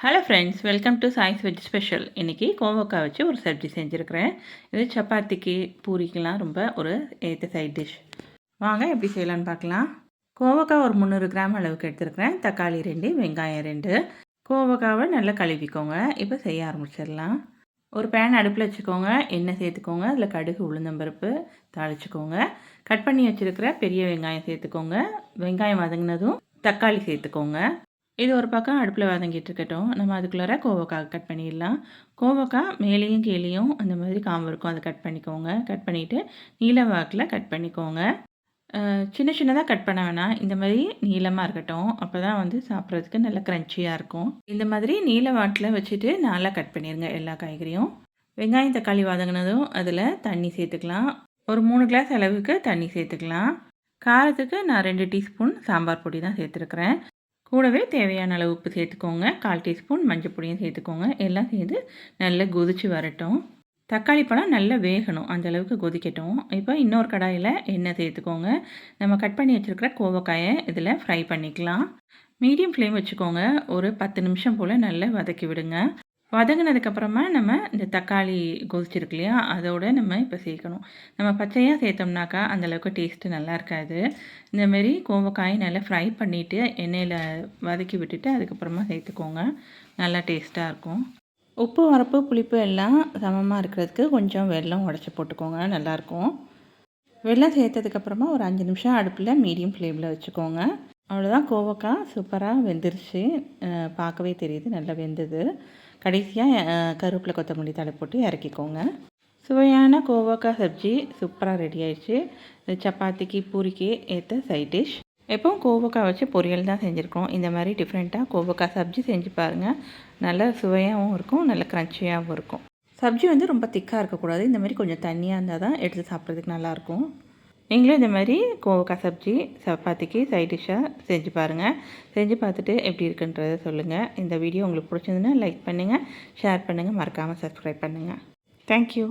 Hello friends, welcome to choice veg special. இன்றைக்கி கோவக்காய் வச்சு ஒரு சப்ஜி செஞ்சுருக்கிறேன். இது சப்பாத்திக்கு பூரிக்கெலாம் ரொம்ப ஒரு ஏற்ற சைட் டிஷ். வாங்க எப்படி செய்யலான்னு பார்க்கலாம். கோவக்காய் ஒரு 300 கிராம் அளவுக்கு எடுத்துருக்கிறேன். தக்காளி 2, வெங்காயம் 2. கோவக்காவை நல்லா கழுவிக்கோங்க. இப்போ செய்ய ஆரம்பிச்சிடலாம். ஒரு பேன் அடுப்பில் வச்சுக்கோங்க. எண்ணெய் சேர்த்துக்கோங்க. அதில் கடுகு, உளுந்தம்பருப்பு தாளிச்சுக்கோங்க. கட் பண்ணி வச்சுருக்கிற பெரிய வெங்காயம் சேர்த்துக்கோங்க. வெங்காயம் வதங்கினதும் தக்காளி சேர்த்துக்கோங்க. இது ஒரு பக்கம் அடுப்பில் வதங்கிட்டு இருக்கட்டும். நம்ம அதுக்குள்ளார கோவக்காய் கட் பண்ணிடலாம். கோவக்காய் மேலேயும் கீழேயும் அந்த மாதிரி காம்பு இருக்கும், அதை கட் பண்ணிக்கோங்க. கட் பண்ணிவிட்டு நீல வாக்கில் கட் பண்ணிக்கோங்க. சின்ன சின்னதாக கட் பண்ண வேணாம், இந்த மாதிரி நீளமாக இருக்கட்டும். அப்போ தான் வந்து சாப்பிட்றதுக்கு நல்லா க்ரன்ச்சியாக இருக்கும். இந்த மாதிரி நீல வாட்டில் வச்சுட்டு நல்லா கட் பண்ணிடுங்க எல்லா காய்கறியும். வெங்காயம் தக்காளி வதங்கினதும் அதில் தண்ணி சேர்த்துக்கலாம். ஒரு 3 கிளாஸ் அளவுக்கு தண்ணி சேர்த்துக்கலாம். காரத்துக்கு நான் 2 டீஸ்பூன் சாம்பார் பொடி தான் சேர்த்துருக்குறேன். கூடவே தேவையான அளவு உப்பு சேர்த்துக்கோங்க. 1/4 டீஸ்பூன் மஞ்சள் பொடியும் சேர்த்துக்கோங்க. எல்லாம் சேர்ந்து நல்லா கொதித்து வரட்டும். தக்காளி பழம் நல்லா வேகணும், அந்தளவுக்கு கொதிக்கட்டும். இப்போ இன்னொரு கடாயில் எண்ணெய் சேர்த்துக்கோங்க. நம்ம கட் பண்ணி வச்சுருக்கிற கோவக்காயை இதில் ஃப்ரை பண்ணிக்கலாம். மீடியம் ஃப்ளேம் வச்சுக்கோங்க. ஒரு 10 நிமிஷம் போல் நல்லா வதக்கி விடுங்க. வதங்கினதுக்கப்புறமா நம்ம இந்த தக்காளி கொதிச்சிருக்கு இல்லையா, அதோடு நம்ம இப்போ சேர்க்கணும். நம்ம பச்சையாக சேர்த்தோம்னாக்கா அந்தளவுக்கு டேஸ்ட்டு நல்லா இருக்காது. இந்தமாரி கோவக்காயை நல்லா ஃப்ரை பண்ணிவிட்டு எண்ணெயில் வதக்கி விட்டுட்டு அதுக்கப்புறமா சேர்த்துக்கோங்க. நல்லா டேஸ்ட்டாக இருக்கும். உப்பு, உரப்பு, புளிப்பு எல்லாம் சமமாக இருக்கிறதுக்கு கொஞ்சம் வெல்லம் உடச்சி போட்டுக்கோங்க, நல்லாயிருக்கும். வெல்லம் சேர்த்ததுக்கப்புறமா ஒரு 5 நிமிஷம் அடுப்பில் மீடியம் ஃப்ளேமில் வச்சுக்கோங்க. அவ்வளோதான், கோவக்காய் சூப்பராக வெந்துருச்சு. பார்க்கவே தெரியுது நல்லா வெந்தது. கடைசியாக கருவேப்பிலை கொத்தமல்லி தழை போட்டு இறக்கிக்கோங்க. சுவையான கோவக்காய் சப்ஜி சூப்பராக ரெடி ஆயிடுச்சு. இது சப்பாத்திக்கு பூரிக்கு ஏற்ற சைட் டிஷ். எப்பவும் கோவக்காய் வச்சு பொரியல் தான் செஞ்சுருக்கோம். இந்த மாதிரி டிஃப்ரெண்ட்டாக கோவக்காய் சப்ஜி செஞ்சு பாருங்கள். நல்ல சுவையாகவும் இருக்கும், நல்ல க்ரன்ச்சியாகவும் இருக்கும். சப்ஜி வந்து ரொம்ப திக்காக இருக்கக்கூடாது. இந்த மாதிரி கொஞ்சம் தண்ணியாக இருந்தால் தான் எடுத்து சாப்பிட்றதுக்கு நல்லாயிருக்கும். நீங்களும் இந்த மாதிரி கோவக்காய் சப்ஜி சப்பாத்திக்கு சைட் டிஷ்ஷாக செஞ்சு பாருங்கள். செஞ்சு பார்த்துட்டு எப்படி இருக்குன்றதை சொல்லுங்கள். இந்த வீடியோ உங்களுக்கு பிடிச்சிருந்துன்னா லைக் பண்ணுங்கள், ஷேர் பண்ணுங்கள், மறக்காமல் சப்ஸ்கிரைப் பண்ணுங்கள். தேங்க்யூ.